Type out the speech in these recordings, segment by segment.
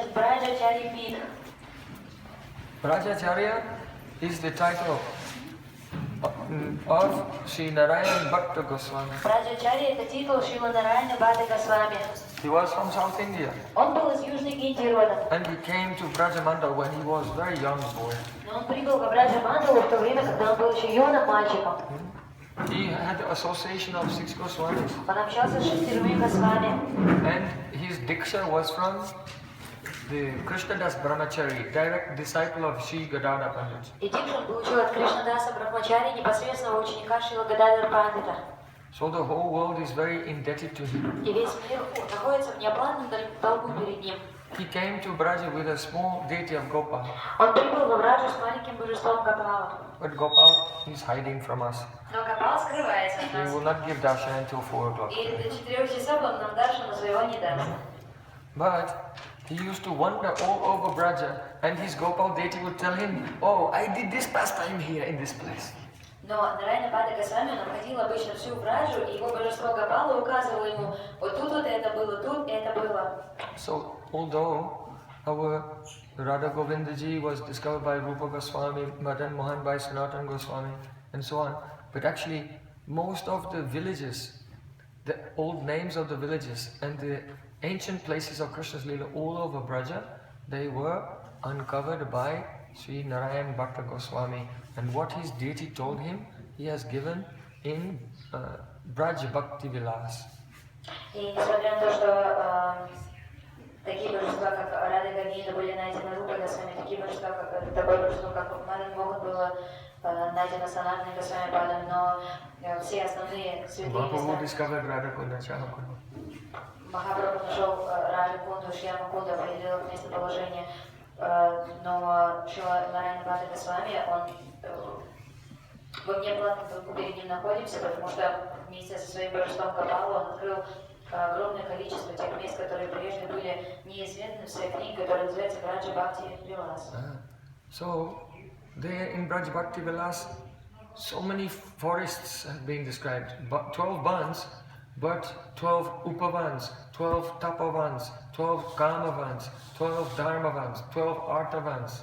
is VradgAchariyaPith. VradgAcharya is the title of Sri Narayan Bhatta Goswami. VradgAcharya это титул Шрила Нараяна Бхатта Госвами. He was from South India. Он был из Южной Индии родом. And he came to Brajamandal when he was a very young boy. Но он прибыл в Браджамандалу в то время, когда он был еще юным мальчиком. He had the association of 6 Goswamis. Он общался с 6 Госвами. And his diksha was from the Krishnadas Brahmachari, direct disciple of Sri Gadadhar Pandit. И дикшу он получил от Кришнадаса Брахмачари, непосредственного ученика Шрила Гададхара Пандита. So the whole world is very indebted to him. И весь мир находится в неоплатном долгу перед ним. He came to Braja with a small deity of Gopal. Он прибыл в Браджу с маленьким божеством Гопала. But Gopal is hiding from us. Но Гопал скрывается от He нас. will not give darshan until 4 o'clock. И до 4 часов он нам даршана своего не даст. But he used to wander all over Braja, and his Gopal deity would tell him, "Oh, I did this pastime here in this place." Но Нараяна Бхатта Госвами, он обходил обычно всю Браджу, и его божество Гопала указывало ему, вот тут вот это было, тут это было. So, although our Radha Govindaji was discovered by Rupa Goswami, Madan Mohan by Sanatana Goswami, and so on, but actually most of the villages, the old names of the villages and the ancient places of Krishna's Leela all over Braja, they were uncovered by Sri Narayan Bhatta Goswami, and what his deity told him, he has given in Braj Bhakti Vilas. И несмотря на то, что такие божества, как Рада Говинда, были найдены Рупой Госвами, такие божества, как такое божество, как Мадан Мохан, было найдено Санатаной Госвами Падом, но все основные святые места. Махапрабху нашел Раджа Кунду, Шьяма Кунду, определил их местоположение, но Шрила Нараяна Бхатта Госвами, мы в неоплатном долгу перед ним находимся, потому что вместе со своим божеством Гопалу он открыл огромное количество тех мест, которые прежде были неизвестны в своей книге, которая называется Браджа Бхакти Вилас. So, there in Braj Bhakti Vilas, so many forests have been described. 12 bans, but 12 upavans, 12 tapavans, 12 kamavans, 12 dharmavans, 12 artavans,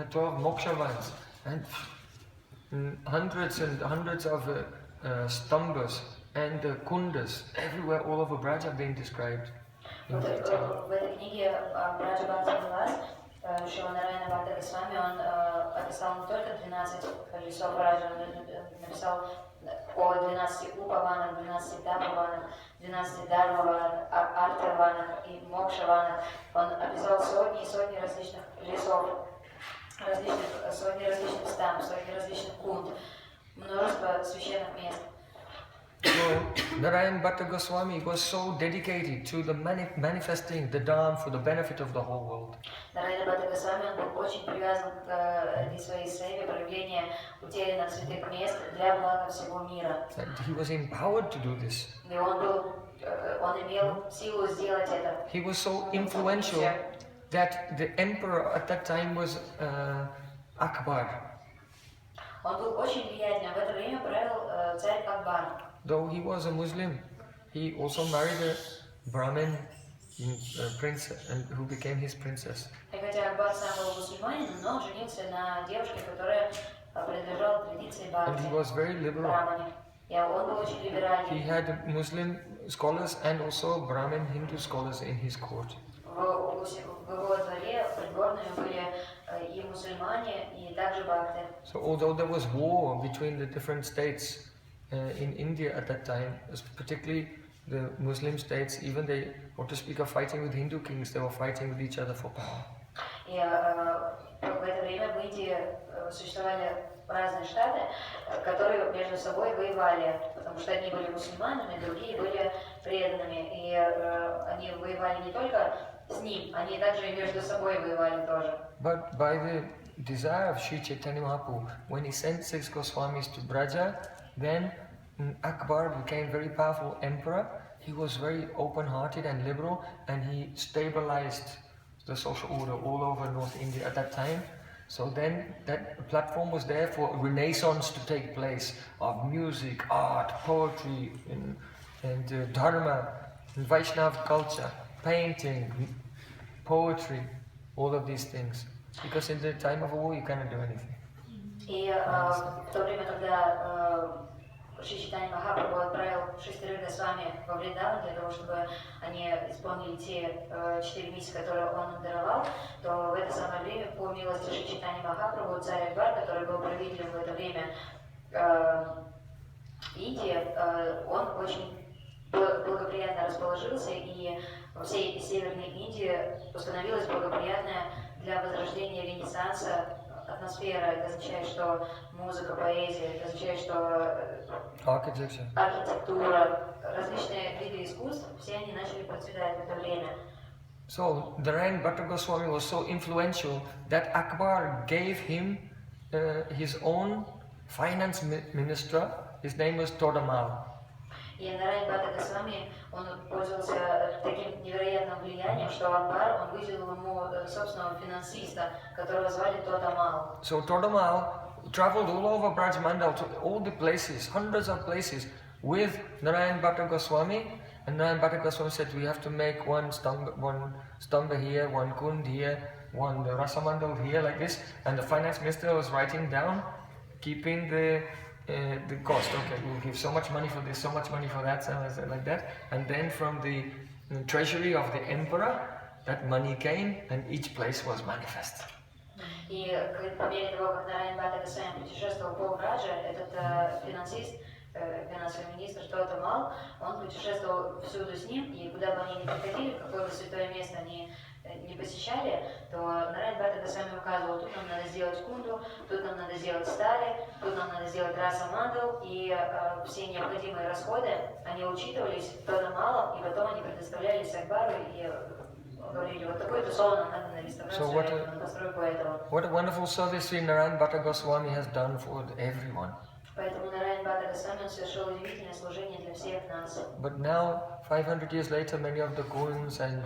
12 mokshavans, and hundreds and hundreds of stambas and kundas everywhere all over Braj have been described. В этой книге Браджа Бхакти Вилас Шрила Нараяна Бхатта Госвами, он описал не только 12 лесов Браджа, он написал о 12 упаванах, 12 тапаванах, 12 дармаванах, артаванах и мокшаванах. Он описал сотни и сотни различных лесов, сотни различных стам, сотни различных кунд, множество священных мест. So, Narayan Bhatta Goswami was so dedicated to the manifesting the Dham for the benefit of the whole world. Нараяна Бхатта Госвами, он был очень привязан к этой своей севе, проявления утерянных святых мест для блага всего мира. And he was empowered to do this. И он имел силу сделать это. He was so influential that the emperor at that time was Akbar. Он был очень влиятельным. В это время правил царь Акбар. Though he was a Muslim, he also married a Brahmin prince, and who became his princess. И хотя Акбар сам был мусульманином, но он женился на девушке, которая принадлежала традиции And he was very liberal. Брамане. И он был очень либеральный. He had Muslim scholars and also Brahmin Hindu scholars in his court. В его дворе придворными были и мусульмане, и также бхакты. So although there was war between the different states in India at that time, particularly the Muslim states, even they, or to speak of fighting with Hindu kings, they were fighting with each other for power. И в это время в Индии существовали разные штаты, которые между собой воевали, потому что одни были мусульманами, другие были преданными. И они воевали не только с ним, они также и между собой воевали тоже. But by the desire of Sri Chaitanya Mahaprabhu, when he sent 6 Goswamis to Braja, then Akbar became very powerful emperor. He was very open-hearted and liberal, and he stabilized the social order all over North India at that time. So then that platform was there for a renaissance to take place of music, art, poetry, and dharma, and Vaishnava culture, painting, poetry, all of these things. Because in the time of war, you cannot do anything. И в то время, когда Шри Чайтанья Махапрабху отправил 6 Госвами во Вриндаван для того, чтобы они исполнили те 4 миссии, которые он им даровал, то в это самое время, по милости Шри Чайтанья Махапрабху, царь Акбар, который был правителем в это время Индии, он очень благоприятно расположился, и во всей Северной Индии установилась благоприятная для возрождения Ренессанса атмосфера. Это означает, что музыка, поэзия, это означает, что архитектура, различные виды искусств, все они начали процветать в это время. So, Narayan Bhatta Goswami was so influential that Akbar gave him his own finance minister. His name was Todamal. И Нараян Бхатта Госвами, он пользовался таким невероятным влиянием, что Акбар, он выделил ему собственного финансиста, которого звали Тодамал. So Todamal traveled all over Brajmandal to all the places, hundreds of places, with Narayan Bhatta Goswami. And Narayan Bhatta Goswami said, we have to make one stamba here, one kund here, one rasamandal here, like this. And the finance minister was writing down, keeping the cost. Okay, we'll give so much money for this, so much money for that, like that. And then from the treasury of the emperor, that money came, and each place was manifest. И по мере того, как Нараян Бхатта Госвами путешествовал по Врадже, этот финансист, финансовый министр Тодамал, он путешествовал всюду с ним, и куда бы они ни приходили, какое бы святое место они не посещали, то Нараян Бхатта Госвами указывал, тут нам надо сделать кунду, тут нам надо сделать стали, тут нам надо сделать раса мандал, и все необходимые расходы, они учитывались Тодамалом, и потом они предоставлялись Акбару, и говорили, вот такую-то соло нам надо на реставрацию, на постройку этого. What a wonderful service Sri Narayan Bhatta Goswami has done for everyone. Поэтому Нараян Бхатта Госвами совершил удивительное служение для всех нас. But now, 500 years later, many of the kunds and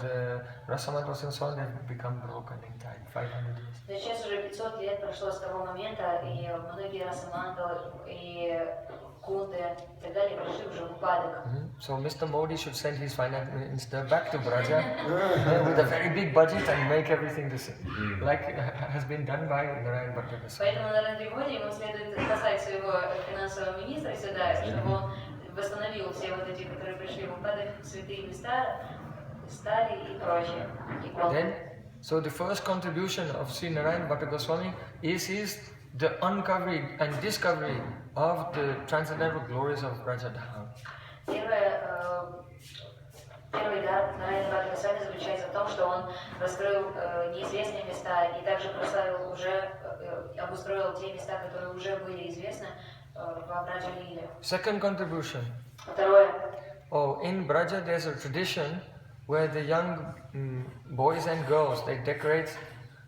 rasamandals and so on have become broken in time. 500 years. Сейчас уже 500 лет прошло с того момента, и многие расамандалы и кунды и так далее пришли уже в упадок. So Mr. Modi should send his finance minister back to Braja with a very big budget and make everything the same, like has been done by Narayan Bhatta Goswami. Поэтому Нарендре Моди ему следует послать своего финансового министра сюда, чтобы он восстановил все вот эти, которые пришли в упадок, святые места, стали и прочее. Then, so the first contribution of Sri Narayan Bhatta Goswami is the uncovering and discovery of the transcendental glories of Brajadham. Первый дар Нараяна Бхатта Госвами заключается в том, что он раскрыл неизвестные места и также прославил уже, обустроил те места, которые уже были известны в Браджа-лиле. Second contribution. Второе. Oh, in Braja there's a tradition where the young boys and girls, they decorate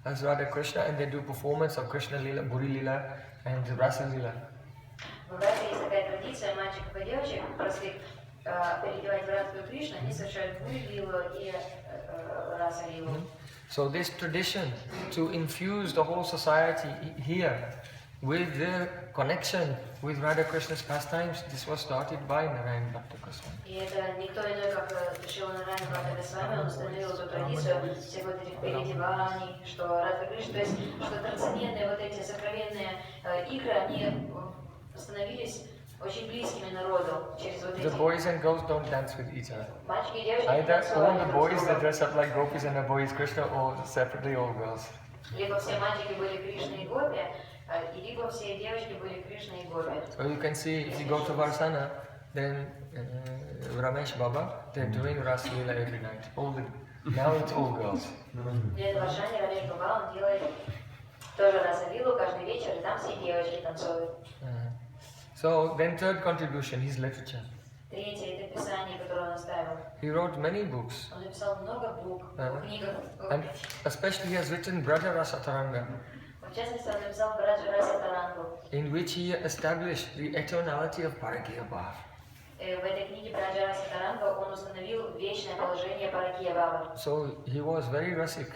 as Radha Krishna and they do performance of Krishna Lila, Buri Lila and Rasa Lila. В Браджа есть такая традиция мальчиков и девочек, просто переодевать Радху Кришну, они совершают Бури Лилу и Раса Лилу. So this tradition to infuse the whole society here with the connection with Radha Krishna's pastimes, this was started by Narayan Bhatta Goswami. И это никто иной, как Шрила Нараяна Бхатта Госвами, он установил эту традицию всех вот этих переодеваний, что Радха Кришна, то есть, что трансцендентные вот эти сокровенные игры, они становились очень близкими народу через вот эти... The boys and girls don't dance with each other. Мальчики и девочки Either all the boys that dress up like gopis and the boys Krishna, or separately all girls. Либо все мальчики были Кришна и Гопи, и либо все девочки были Кришна и Гопи. So you can see, if you go to Varsana, then Ramesh Baba, they're doing Ras Leela every night. Now it's all girls. Где в Варшане Рамеш Баба, он делает тоже Раса Лилу каждый вечер, и там все девочки танцуют. So then third contribution, his literature. Третье – это писание, которое он оставил. He wrote many books. Он написал много книг. And especially he has written Braja Rasa Taranga, В частности, он написал Браджа Раса Тарангу. in which he established the eternality of Paragya Bhav. В этой книге Браджа Раса Таранга он установил вечное положение Паракия Бхава. So he was very rasik.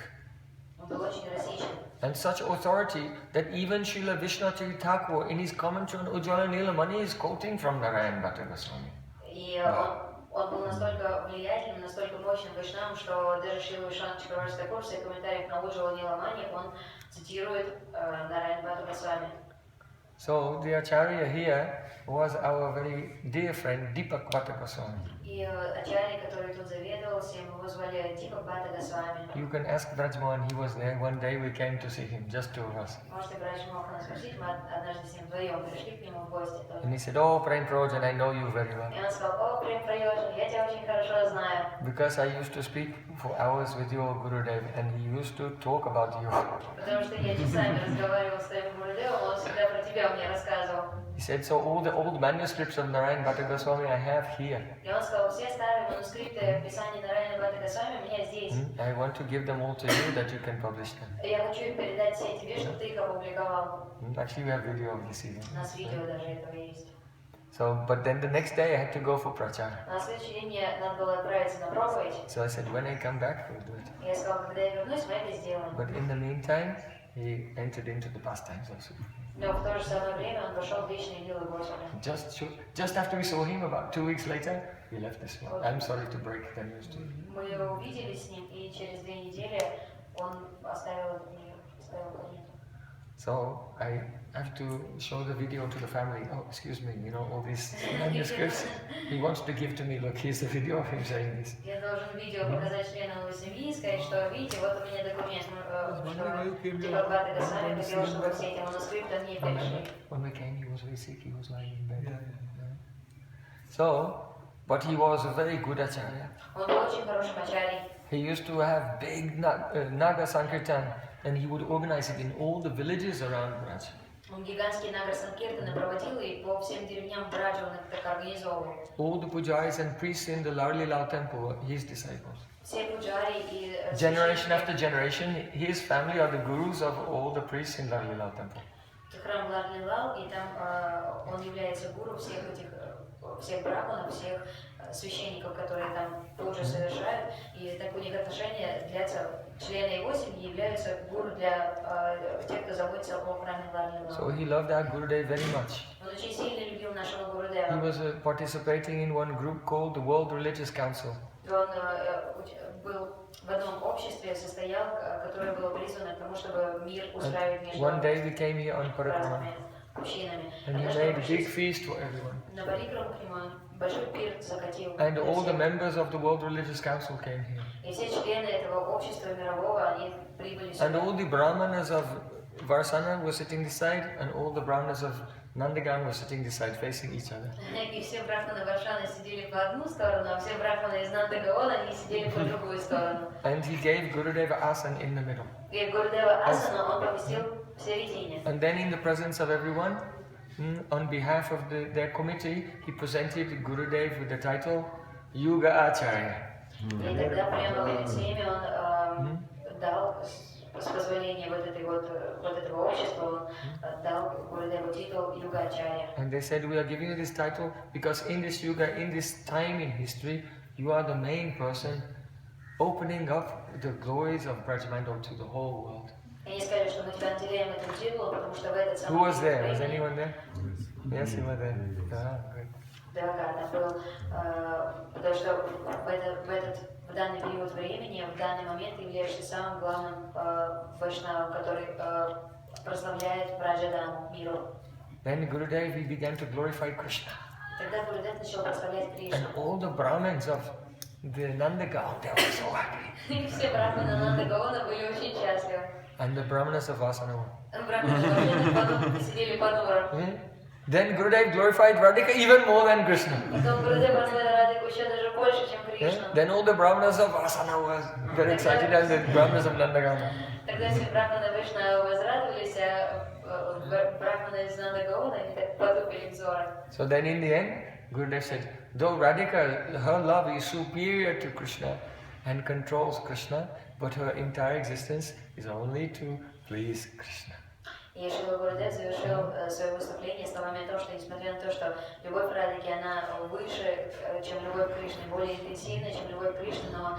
Он был очень расичен. And such authority that even Srila Vishnatiri Thakur in his commentary on Ujjvala Nilamani is quoting from Narayan Bhatta Goswami. И Он был настолько влиятельным, настолько мощным вайшнавом, что даже Шрила Вишванатха Чакраварти Такур в своих комментариях на Уджвала Ниламани он цитирует Нараяна Бхатту Госвами. So the Acharya here was our very dear friend Deepak Bhatta Goswami. И Ачарья, который тут заведовал всем, его звали Дипак Бхатта Госвами. You can ask Vrajmohan, he was there. One day we came to see him, just two of us. Можете Врадж Мохана спросить, мы однажды с ним вдвоем пришли к нему в гости. And he said, "Oh, Prem Prayojan, I know you very well." И он сказал: о, Прем Прайоджан, я тебя очень хорошо знаю. Because I used to speak for hours with your Gurudev and he used to talk about you. Потому что я часами разговаривал с твоим Гурудевом, он всегда про тебя мне рассказывал. He said, "So all the old manuscripts of Narayana Bhatta Goswami I have here. И он сказал: все старые манускрипты Писания Нараяна Бхатта Госвами у меня здесь. I want to give them all to you that you can publish them." Я хочу их передать все тебе, чтобы ты их опубликовал. Actually, we have video of this evening. У нас видео даже этого есть. So, but then the next day I had to go for prachar. На следующий день мне надо было отправиться на проповедь. So I said, when I come back, we'll do it. Я сказал: когда я вернусь, мы это сделаем. But in the meantime, he entered into the pastimes also. Но в то же самое время он вошел в личные дела Господа. Just after we saw him, about 2 weeks later, he left this world. I'm sorry to break the news to you. Мы увиделись с ним, и через 2 недели он оставил этот мир, оставил планету. So I have to show the video to the family. Oh, excuse me, you know, all these manuscripts. He wants to give to me, look, here's the video of him saying this. Я должен видео показать членам его семьи и сказать, что, видите, вот у меня документ, что Дипак Бхатта Госвами хотел, чтобы все эти манускрипты не перешли. When we came, he was very sick, he was lying in bed. So, but he was a very good acharya. Он был очень хорошим ачарьей. He used to have big Naga Sankirtan, and he would organize it in all the villages around Vraj. Он гигантские Нагар Санкиртаны проводил и по всем деревням Враджа он их так организовывал. All the pujaris and priests in the Larlilal temple were his disciples. Все пуджари и Generation after generation, his family are the gurus of all the priests in Larlilal temple. храм Лар-Лилал, и там он является гуру всех брахманов, всех священников, которые там тоже совершают, и так у них отношения длятся, члены его семьи являются гуру для тех, кто заботится о храме Лар-Лилал. So he loved our Gurudev very much. Он очень сильно любил нашего Гурудева. He was participating in one group called the World Religious Council. Он был в одном обществе, состоял, которое было призвано к тому, чтобы мир устраивать между One day we came here on Parakrama, общинами. and he made a big feast for everyone. На Парикраму к нему большой пир закатил. And all the members of the World Religious Council came here. И все члены этого общества мирового, они прибыли сюда. And all the brahmanas of Varsana were sitting this side, and all the brahmanas of Nandagan were sitting this side, facing each other. И все брахманы Варшаны сидели по одну сторону, а все брахманы из Нандагаона, они сидели по другую сторону. And he gave Gurudeva Asan in the middle. И Гурудева Асану он поместил в середине. And then in the presence of everyone, on behalf of their committee, he presented Gurudev with the title Yuga Acharya. И тогда прямо перед всеми он дал, с позволения вот этого общества, он дал Гурудеву титул Юга Ачарья. And they said, we are giving you this title because in this yuga, in this time in history, you are the main person opening up the glories of Brajmandal to the whole world. И они сказали, что мы тебя наделяем этим титулом, потому что в этот самый Who was there? Was времени... anyone there? Yes, you were there. Ah, good. Да, там был, потому что в данный период времени, в данный момент ты являешься самым главным вайшнавом, который прославляет Браджадаму, миру. Then Gurudev, he began to glorify Krishna. Тогда Гурудев начал прославлять Кришну. And all the Brahmins of the Nandagal, they were so happy. И все брахманы Нандагаона были очень счастливы. And the Brahmanas of Vasana. Брахманы тоже сидели по дворам. Then Gurudev glorified Radhika even more than Krishna. Потом Гурудев прославил Радhiку еще даже больше, чем Кришну. Then all the Brahmanas of Vasana were very excited and the Brahmanas of Nandagama. Тогда все брахманы Вайшнавы возрадовались, а брахманы из Нандагаона, они так потупили взоры. So then in the end, Gurudev said, though Radhika, her love is superior to Krishna and controls Krishna, but her entire existence is only to please Krishna. И Шрила Гурудев завершил свое выступление словами о том, что несмотря на то, что любовь к Радхике, она выше, чем любовь к Кришне, более интенсивна, чем любовь к Кришне, но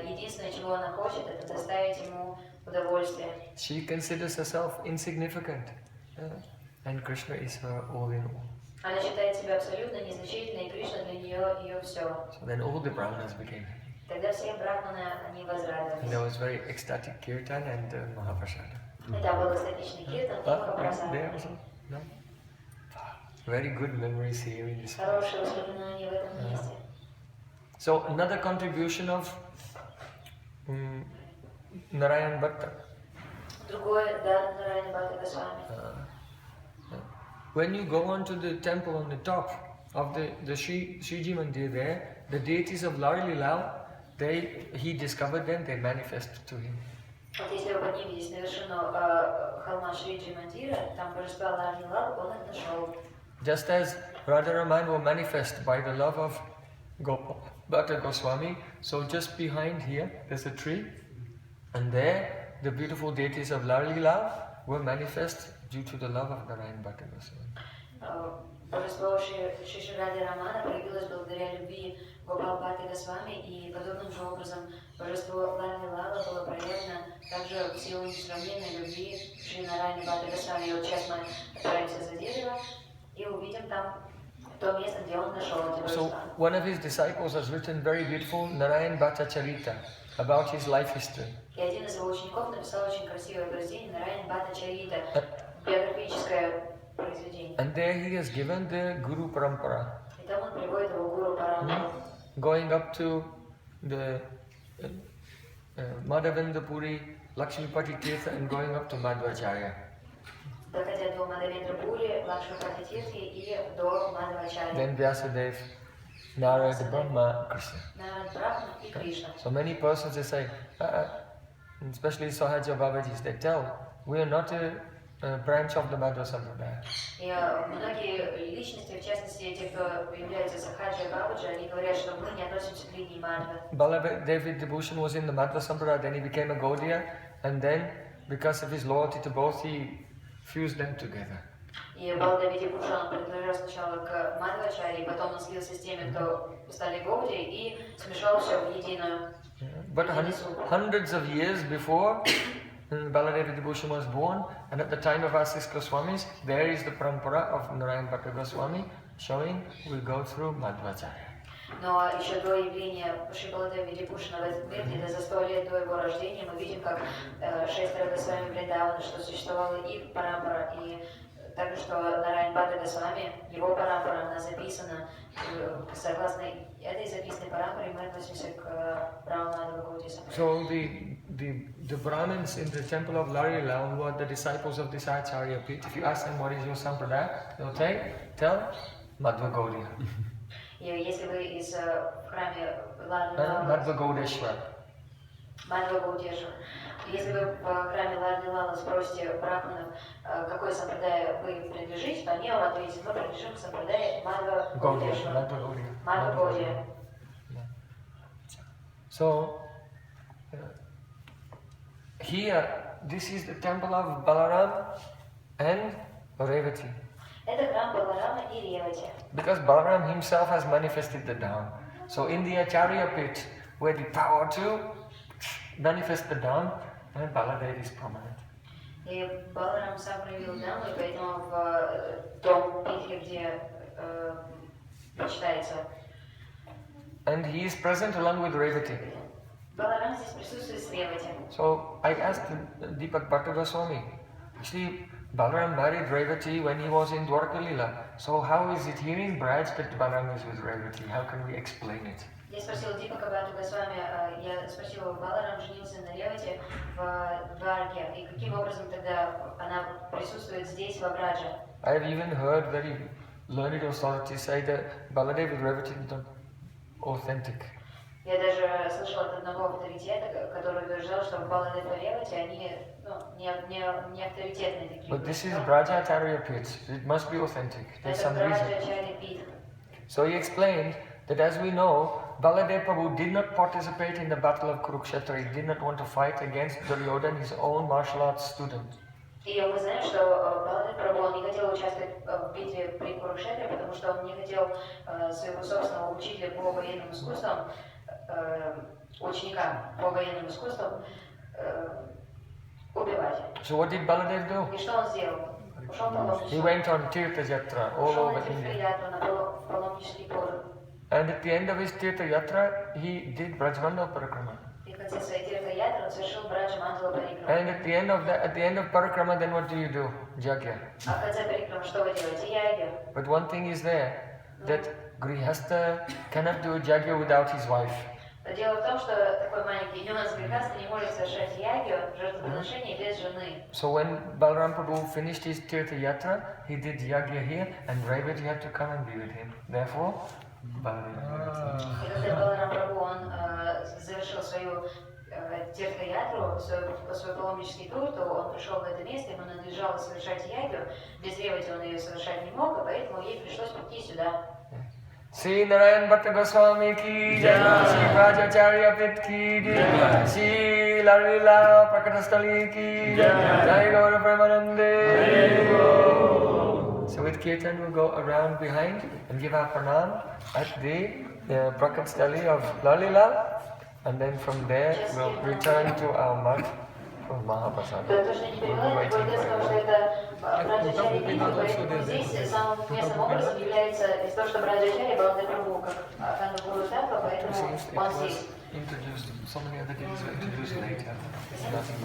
единственное, чего она хочет, это доставить ему удовольствие. She considers herself insignificant, and Krishna is her all in all. Она считает себя абсолютно незначительной, и Кришна для нее ее все. So then all the brahmanas became happy. Тогда все брахманы, они возрадовались. And there was very ecstatic kirtan and Mahaprasada. Это был экстатичный киртан и Махапрасада. There also? No? Very good memories here in this place. Хорошие воспоминания в этом месте. So another contribution of Narayan Bhatta. Другой дар Нараяна Бхатта Госвами. When you go on to the temple on the top of the Shiji Mandir there, the deities of Lari Lilao, he discovered them, they manifested to him. Вот если вы подниметесь на вершину холма Шриджи Мандира, там божества Ларни Лал, он их нашел. Just as Radharaman were manifest by the love of Bhatta Goswami, so just behind here there's a tree, and there the beautiful deities of Lari Lilao were manifest due to the love of Narayan Bhatta Goswami. Божество Шри Радхи Рамана проявилось благодаря любви Гопал Бхатты Госвами, и подобным же образом божество Ларни Лала было проявлено также в силу несравненной любви Шри Нараяна Бхатты Госвами. И вот сейчас мы отправимся за дерево и увидим там то место, где он нашел эти божества. So one of his disciples has written very beautiful Narayan VradgAchariyaPith about his life history. И один из его учеников написал очень красивое произведение Нараяна VradgAchariyaPith, биографическое произведение. And there he has given the Guru Parampara. И там он приводит его гуру Парампару. Going up to the Madhavendra Lakshmipati Tirtha and going up to Madhvacharya. Доходя до Мадавендрапури, Лакшмипати Тиртхи и до Мадхвачарьи. Then Vyasadeva, Narada, Brahma, Krishna. Нарад Брахма и Кришна. So many persons they say, especially Sahaja Babajis, they tell, we are not a branch of the Madhva Sampradaya. И многие личности, в частности, те, кто являются Сахаджа Бабаджи, они говорят, что мы не относимся к линии Мадхва. Baladev Vibhushan was in the Madhva Sampradaya, then he became a Gaudiya, and then because of his loyalty to both, he fused them together. И Баладеви Вибхушан принадлежал сначала к Мадхвачарьи, потом он слился с теми, кто стали Гауди, и смешал все в единую. But hundreds of years before Baladeva Vibhushan was born, and at the time of Asis Goswamis, there is the parampara of Narayan Bhatta Goswami showing we go through Madhvacharya. Но еще до явления Шри Баладева Вибхушана в этот мир, где-то за 100 лет до его рождения, мы видим, как шестеро Госвами Вриндавана, что существовала их парампара, и также, что Нараян Бхатта Госвами, его парампара, она записана, согласно этой записанной парампаре, мы относимся к Брахману Гаудису. So the Brahmins in the temple of Lari Lal, who are the disciples of this VradgAchariyaPith, if you ask them what is your sampradaya, they'll tell Madhva Gaudiya. И если вы из храме Ларни Madhva Gaudeshwar. Мадхва Гаудешвар, если вы в храме Ларни Лала спросите брахманов, какой сампрадая вы принадлежите, то они вам ответят, мы принадлежим к сампрадае Мадхва Гаудешвар. Мадхва Гаудия. So here, this is the temple of Balaram and Revati. Это храм Баларама и Ревати. Because Balaram himself has manifested the Dham. So in the VradgAchariyaPith, where the power to manifest the Dham, and Baladev is prominent. И Баларам сам проявил Дhammu, и поэтому в том питхе, где почитается. And he is present along with Revati. Баларам здесь присутствует с Ревати. So I asked Deepak Bhatta Goswami, actually Balaram married Revati when he was in Dwarka Lila. So how is it here in Braj that Balaram is with Revati? How can we explain it? Я спросила Дипака Бхатту Госвами, я спросила, Баларам женился на Ревати в Дварке, и каким образом тогда она присутствует здесь, в Брадже? I have even heard very learned authorities say that Baladev with Revati is not authentic. Я даже слышала от одного авторитета, который утверждал, что Баладев и Ревати, они не авторитетные такие. But this is VradgAchariyaPith. It must be authentic. There's some reason. So he explained that as we know, Baladev Prabhu did not participate in the battle of Kurukshetra. He did not want to fight against Duryodhana, his own martial arts student. И мы знаем, что Баладев Прабhu не хотел участвовать в битве при Курукшетре, потому что он не хотел своего собственного учителя по военным искусствам, ученика по военным искусствам убивать. So what did Baladev do? И что он сделал? ушел в паломничество. He went on Tirtha Yatra all Ушел over на India. тиртха-ятру, в паломнический тур. And at the end of his Tirtha Yatra, he did Brajmandal Parikrama. И в конце своей тиртха-ятры он совершил Браджа-мандала парикраму. And at the end of Parikrama, then what do? Jagya. А в конце парикрамы что вы делаете? Ягью. But one thing is there, that Grihastha cannot do a Jagya without his wife. Но дело в том, что такой маленький нюанс грехаста не может совершать ягью, жертвоприношение без жены. So when Balaram Prabhu finished his Tirtha Yatra, he did Yagya here, and Revati had to come and be with him. Therefore, Balaram. И когда Баларам Прабху он завершил свою тиртха-ятру, свой паломнический тур, то он пришел в это место, ему надлежало совершать ягью. Без Ревати он ее совершать не мог, и поэтому ей пришлось прийти сюда. Sri Narayan Bhatta Goswami ki jai, Sri VradgAchariyaPith ki jai, Sri Lalila Prakatastali ki jai, Jai Gaura Premanande. So with Kirtan we'll go around behind and give our pranam at the Prakatastali of Lalila, and then from there we'll return to our mat for Mahaprasada. То, что я не перевела, это будет из того, что это VradgAchariyaPith, поэтому здесь самым местным образом является из того, что VradgAchariya Баладер Прабху, как Аканду Гуру Тапа, поэтому он здесь. Introduced, so many other things were introduced later. Nothing